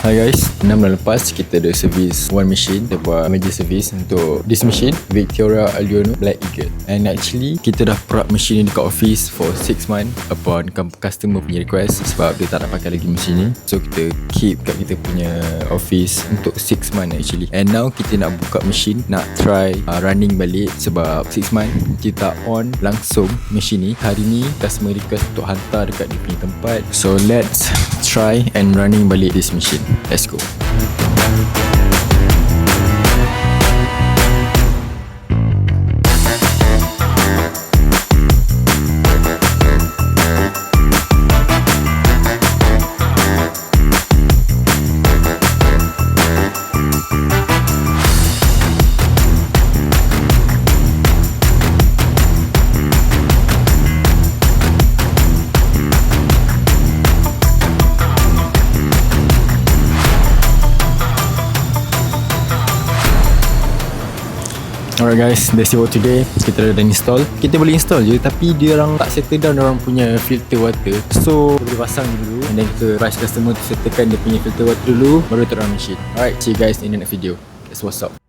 Hi guys, 6 bulan lepas kita ada service one machine. Kita buat major service untuk this machine, Victoria Aliono Black Eagle. And actually kita dah prep machine ni dekat office for 6 months upon customer punya request, sebab dia tak nak pakai lagi machine ni. So kita keep kat kita punya office untuk 6 months actually. And now kita nak buka machine, nak try running balik, sebab 6 months kita on langsung machine ni. Hari ni customer request untuk hantar dekat dia punya tempat. So let's try and running balik this machine. Let's go. Alright guys, that's it for today. Kita dah install. Kita boleh install je, tapi dia orang tak settle down orang punya filter water. So kita boleh pasang dulu, and then kita rush customer to settlekan dia punya filter water dulu, baru turn on machine. Alright, see you guys in the next video. That's what's up.